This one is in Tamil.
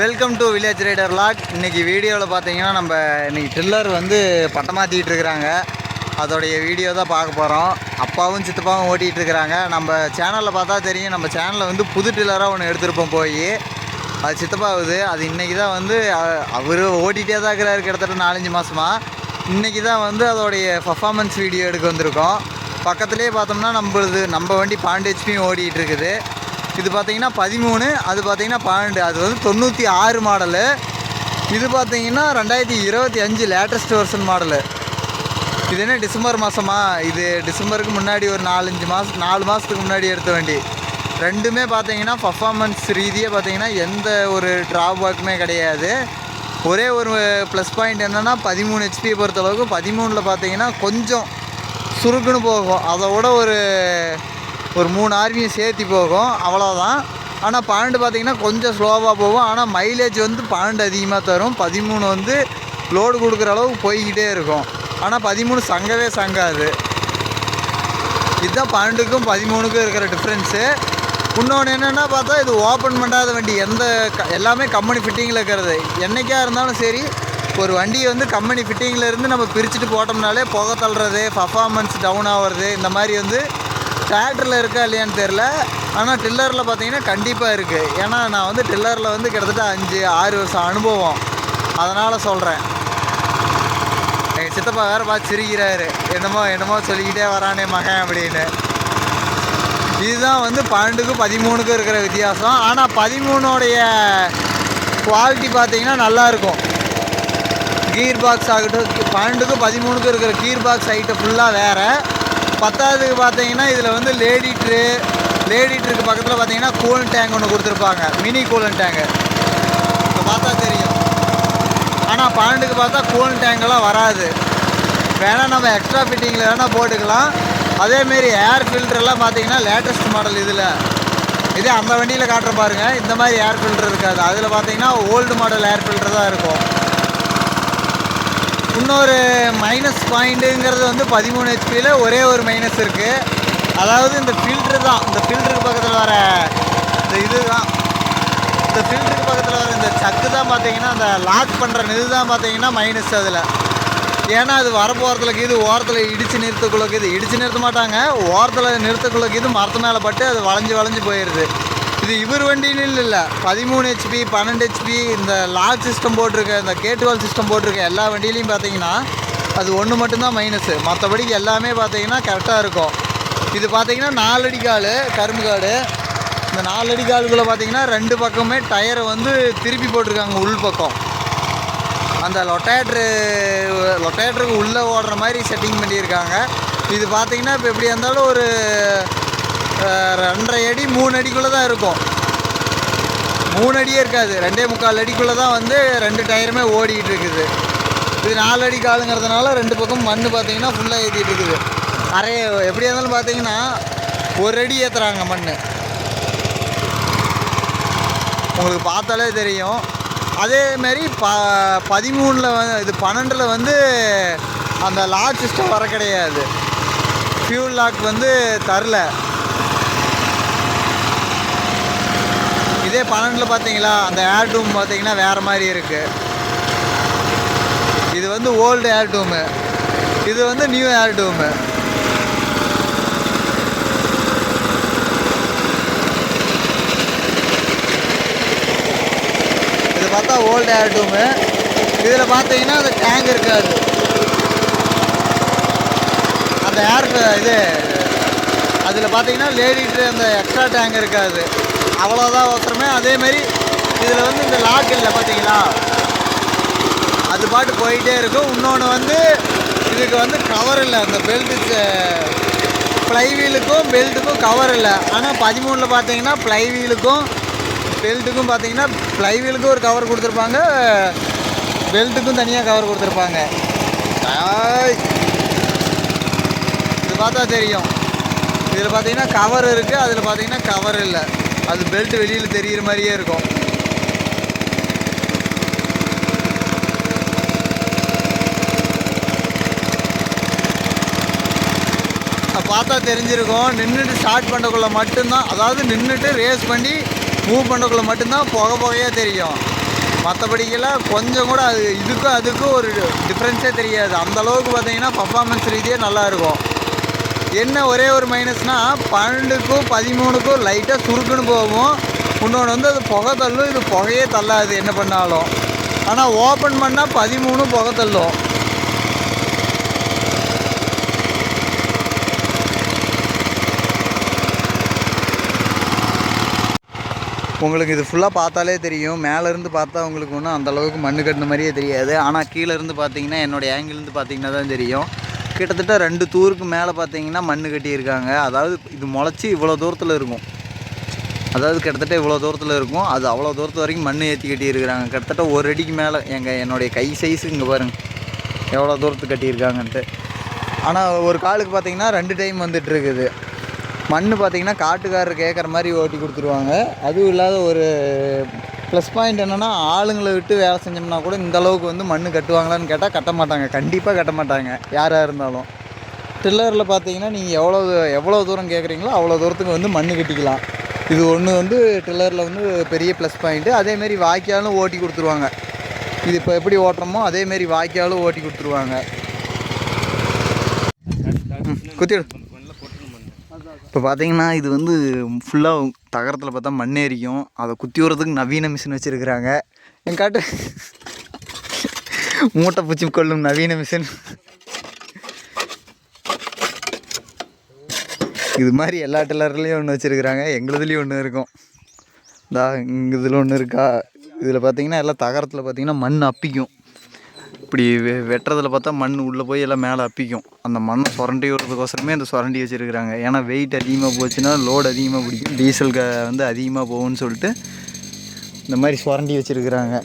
Welcome to village rider vlog. இன்றைக்கி வீடியோவில் பார்த்தீங்கன்னா நம்ம இன்றைக்கி ட்ரில்லர் வந்து பட்டமாற்றிட்டு இருக்கிறாங்க. அதோடைய வீடியோ தான் பார்க்க போகிறோம். அப்பாவும் சித்தப்பாவும் ஓட்டிகிட்டு இருக்கிறாங்க. நம்ம சேனலில் பார்த்தா தெரியும், நம்ம சேனலில் வந்து புது ட்ரில்லராக ஒன்று எடுத்துருப்போம் போய். அது சித்தப்பாவுது. அது இன்றைக்கி தான் வந்து அவர் ஓட்டிகிட்டே தான் இருக்கிறாரு கிட்டத்தட்ட 4-5 மாதமாக. இன்றைக்கி தான் வந்து அதோடைய பர்ஃபார்மன்ஸ் வீடியோ எடுக்க வந்திருக்கோம். பக்கத்துலேயே பார்த்தோம்னா நம்ம வண்டி 12 HP ஓடிட்டு இருக்குது. இது பார்த்தீங்கன்னா 13, அது பார்த்தீங்கன்னா 12. அது வந்து 96 மாடலு. இது பார்த்தீங்கன்னா 2025 லேட்டஸ்ட் வெர்ஷன் மாடலு. இது என்ன டிசம்பர் மாதமா? இது டிசம்பருக்கு முன்னாடி ஒரு 4 மாதத்துக்கு முன்னாடி எடுத்த வண்டி. ரெண்டுமே பார்த்தீங்கன்னா பர்ஃபார்மன்ஸ் ரீதியாக பார்த்தீங்கன்னா எந்த ஒரு ட்ராபேக்குமே கிடையாது. ஒரே ஒரு ப்ளஸ் பாயிண்ட் என்னென்னா 13 HP பொறுத்தளவுக்கு 13ல் பார்த்தீங்கன்னா கொஞ்சம் சுருக்குன்னு போகும். அதோட ஒரு 3 RPM சேர்த்து போகும், அவ்வளோதான். ஆனால் 12 பார்த்திங்கன்னா கொஞ்சம் ஸ்லோவாக போகும். ஆனால் மைலேஜ் வந்து 12 அதிகமாக தரும். 13 வந்து லோடு கொடுக்குற அளவுக்கு போய்கிட்டே இருக்கும். ஆனால் 13 சங்கவே சங்காது. இதுதான் 12க்கும் 13க்கும் இருக்கிற டிஃப்ரென்ஸு. இன்னொன்று என்னென்னா பார்த்தா இது ஓப்பன் பண்ணாத வண்டி. எல்லாமே கம்பெனி ஃபிட்டிங்கில் இருக்கிறது. என்றைக்கா இருந்தாலும் சரி, ஒரு வண்டியை வந்து கம்பெனி ஃபிட்டிங்கில் இருந்து நம்ம பிரிச்சுட்டு போட்டோம்னாலே புகை தள்ளுறது, பர்ஃபார்மன்ஸ் டவுன் ஆகிறது, இந்த மாதிரி வந்து டிராக்டரில் இருக்கா இல்லையான்னு தெரில. ஆனால் டில்லரில் பார்த்தீங்கன்னா கண்டிப்பாக இருக்குது. ஏன்னா நான் வந்து டில்லரில் வந்து கிட்டத்தட்ட 5-6 வருஷம் அனுபவம். அதனால் சொல்கிறேன். எங்கள் சித்தப்பா வேறு பார்த்து சிரிக்கிறாரு, என்னமோ சொல்லிக்கிட்டே வரானே மகன் அப்படின்னு. இதுதான் வந்து 12க்கும் 13க்கும் இருக்கிற வித்தியாசம். ஆனால் 13உடைய குவாலிட்டி பார்த்தீங்கன்னா நல்லாயிருக்கும். கீர் பாக்ஸ் ஆகட்டும், 12க்கும் 13க்கும் இருக்கிற கீர் பாக்ஸ் ஐட்டம் ஃபுல்லாக வேறு. 10ஆவதுக்கு பார்த்தீங்கன்னா இதில் வந்து லேடிட்ருக்கு பக்கத்தில் பார்த்தீங்கன்னா கூலன் டேங்க் ஒன்று கொடுத்துருப்பாங்க, மினி கூலன் டேங்கு. இப்போ பார்த்தா தெரியும். ஆனால் 12க்கு பார்த்தா கூலன் டேங்கெல்லாம் வராது. வேணால் நம்ம எக்ஸ்ட்ரா ஃபிட்டிங்கில் வேணால் போட்டுக்கலாம். அதேமாரி ஏர் ஃபில்டரெல்லாம் பார்த்தீங்கன்னா லேட்டஸ்ட் மாடல் இதில். இதே அந்த வண்டியில் காட்டுற பாருங்கள், இந்த மாதிரி ஏர் ஃபில்டர் இருக்காது. அதில் பார்த்தீங்கன்னா ஓல்டு மாடல் ஏர் ஃபில்டர் தான் இருக்கும். இன்னொரு மைனஸ் பாயிண்ட்டுங்கிறது வந்து 13 HPயில் ஒரே ஒரு மைனஸ் இருக்குது. அதாவது இந்த ஃபில்ட்ரு தான். இந்த ஃபில்டருக்கு பக்கத்தில் வர இந்த ஃபில்டருக்கு பக்கத்தில் வர இந்த சக்கு தான் பார்த்தீங்கன்னா அந்த லாக் பண்ணுற இது தான் பார்த்தீங்கன்னா மைனஸ் அதில். ஏன்னா அது வரப்போகிறதுக்கு இது ஓரத்தில் இடித்து நிறுத்த மாட்டாங்க. ஓரத்தில் நிறுத்தக்குள்ளக்கு இது மரத்து மேலே பட்டு அது வளைஞ்சு போயிடுது. இது இவர் வண்டின்னு இல்லை, 13 HP 12 HP இந்த லாக் சிஸ்டம் போட்டிருக்க, இந்த கேட்டுவால் சிஸ்டம் போட்டிருக்க எல்லா வண்டியிலையும் பார்த்தீங்கன்னா அது ஒன்று மட்டும்தான் மைனஸு. மற்றபடிக்கு எல்லாமே பார்த்தீங்கன்னா கரெக்டாக இருக்கும். இது பார்த்தீங்கன்னா 4 அடி கால் கரும்பு காடு. இந்த 4 அடி காலுக்குள்ளே பார்த்தீங்கன்னா 2 பக்கமே டயரை வந்து திருப்பி போட்டிருக்காங்க உள் பக்கம். அந்த லொட்டேட்டருக்கு உள்ளே ஓடுற மாதிரி செட்டிங் பண்ணியிருக்காங்க. இது பார்த்தீங்கன்னா இப்போ எப்படி இருந்தாலும் ஒரு 2.5 அடி 3 அடிக்குள்ளே தான் இருக்கும். 3 அடியே இருக்காது, 2.25 அடிக்குள்ளே தான் வந்து 2 டயருமே ஓடிக்கிட்டு இருக்குது. இது 4 அடி காலுங்கிறதுனால 2 பக்கம் மண் பார்த்தீங்கன்னா ஃபுல்லாக ஏற்றிட்டு இருக்குது. எப்படியா இருந்தாலும் பார்த்தீங்கன்னா 1 அடி ஏற்றுறாங்க மண். உங்களுக்கு பார்த்தாலே தெரியும். அதேமாரி 13ல் வந்து இது 12ல் வந்து அந்த லாக் சிஸ்டம் வர கிடையாது. ஃபியூல் லாக் வந்து தரல. இதே 12ல் பார்த்தீங்களா அந்த ஏர் டூம் பார்த்தீங்கன்னா வேறு மாதிரி இருக்குது. இது வந்து ஓல்டு ஏர் டூமு, இது வந்து நியூ ஏர் டூமு. இது பார்த்தா ஓல்டு ஏர் டூமு. இதில் பார்த்தீங்கன்னா அந்த டேங்க் இருக்காது. அந்த அதில் பார்த்தீங்கன்னா லேடிட்டு அந்த எக்ஸ்ட்ரா டேங்க் இருக்காது. அவ்வளோதான் அவசரமே. அதேமாரி இதில் வந்து இந்த லாக் இல்லை பார்த்தீங்களா, அது பாட்டு போயிட்டே இருக்கும். இன்னொன்று வந்து இதுக்கு வந்து கவர் இல்லை. அந்த ஃப்ளைவீலுக்கும் பெல்ட்டுக்கும் கவர் இல்லை. ஆனால் 13ல் பார்த்தீங்கன்னா ஃப்ளைவீலுக்கும் பெல்ட்டுக்கும் பார்த்தீங்கன்னா ஃப்ளைவீலுக்கும் ஒரு கவர் கொடுத்துருப்பாங்க, பெல்ட்டுக்கும் தனியாக கவர் கொடுத்துருப்பாங்க. இது பார்த்தா தெரியும். இதில் பார்த்தீங்கன்னா கவர் இருக்குது, அதில் பார்த்தீங்கன்னா கவர் இல்லை. அது பெல்ட் வெளியில் தெரிகிற மாதிரியே இருக்கும். பார்த்தா தெரிஞ்சிருக்கும். நின்றுட்டு ஸ்டார்ட் பண்ணக்குள்ளே மட்டும்தான், அதாவது நின்றுட்டு ரேஸ் பண்ணி மூவ் பண்ணக்குள்ளே மட்டும்தான் புகையாக தெரியும். மற்றபடிக்கெல்லாம் கொஞ்சம் கூட அது இதுக்கும் அதுக்கும் ஒரு டிஃப்ரென்ஸே தெரியாது. அந்தளவுக்கு பார்த்தீங்கன்னா பர்ஃபார்மன்ஸ் ரீதியாக நல்லாயிருக்கும். என்ன ஒரே ஒரு மைனஸ்னால் 12க்கும் 13க்கும் லைட்டாக சுருக்குன்னு போகும். இன்னொன்று வந்து அது புகை தள்ளும், இது புகையே தள்ளாது என்ன பண்ணாலும். ஆனால் ஓப்பன் பண்ணால் 13 புகை தள்ளும். உங்களுக்கு இது ஃபுல்லாக பார்த்தாலே தெரியும். மேலேருந்து பார்த்தா உங்களுக்கு ஒன்றும் அந்தளவுக்கு மண் கட்டின மாதிரியே தெரியாது. ஆனால் கீழேருந்து பார்த்தீங்கன்னா என்னோடய ஆங்கிலேருந்து பார்த்தீங்கன்னா தான் தெரியும். கிட்டத்தட்ட 2 தூருக்கு மேலே பார்த்தீங்கன்னா மண் கட்டியிருக்காங்க. அதாவது இது முளைச்சி இவ்வளோ தூரத்தில் இருக்கும். அதாவது கிட்டத்தட்ட இவ்வளோ தூரத்தில் இருக்கும். அது அவ்வளோ தூரத்து வரைக்கும் மண் ஏற்றி கட்டியிருக்கிறாங்க. கிட்டத்தட்ட 1 அடிக்கு மேலே என்னுடைய கை சைஸு இங்கே பாருங்கள் எவ்வளோ தூரத்துக்கு கட்டியிருக்காங்கன்ட்டு. ஆனால் ஒரு காலுக்கு பார்த்தீங்கன்னா 2 டைம் வந்துட்டுருக்குது. மண் பார்த்திங்கன்னா காட்டுக்காரர் கேட்குற மாதிரி ஓட்டி கொடுத்துருவாங்க. அதுவும் இல்லாத ஒரு ப்ளஸ் பாயிண்ட் என்னென்னா, ஆளுங்களை விட்டு வேலை செஞ்சோம்னா கூட இந்தளவுக்கு வந்து மண் கட்டுவாங்களான்னு கேட்டால் கட்ட மாட்டாங்க. கண்டிப்பாக கட்ட மாட்டாங்க யாராக இருந்தாலும். டில்லரில் பார்த்தீங்கன்னா நீங்கள் எவ்வளோ தூரம் கேட்குறீங்களோ அவ்வளோ தூரத்துக்கு வந்து மண் கட்டிக்கலாம். இது ஒன்று வந்து டில்லரில் வந்து பெரிய ப்ளஸ் பாயிண்ட்டு. அதேமாரி வாய்க்காலும் ஓட்டி கொடுத்துருவாங்க. இது இப்போ எப்படி ஓட்டுறோமோ அதேமாரி வாய்க்காலும் ஓட்டி கொடுத்துருவாங்க. குத்திடு. இப்போ பார்த்தீங்கன்னா இது வந்து ஃபுல்லாக தகரத்தில் பார்த்தா மண் ஏறிக்கும். அதை குத்தி விடுறதுக்கு நவீன மிஷின் வச்சுருக்குறாங்க. என் காட்டு மூட்டை பூச்சி கொள்ளும் நவீன மிஷின். இது மாதிரி எல்லா டில்லர்லேயும் ஒன்று வச்சுருக்குறாங்க. எங்களுதுலேயும் ஒன்று இருக்கும். இங்கே இதில் ஒன்று இருக்கா. இதில் பார்த்தீங்கன்னா எல்லாம் தகரத்தில் பார்த்தீங்கன்னா மண் அப்பிக்கும். இப்படி வெட்டுறதுல பார்த்தா மண் உள்ளே போய் எல்லாம் மேலே அப்பிக்கும். அந்த மண்ணை சுரண்டி விடுறதுக்கோசரமே அந்த சுரண்டி வச்சுருக்குறாங்க. ஏன்னா வெயிட் அதிகமாக போச்சுன்னா லோடு அதிகமாக பிடிக்கும், டீசல் வந்து அதிகமாக போகும்னு சொல்லிட்டு இந்த மாதிரி சுரண்டி வச்சுருக்குறாங்க.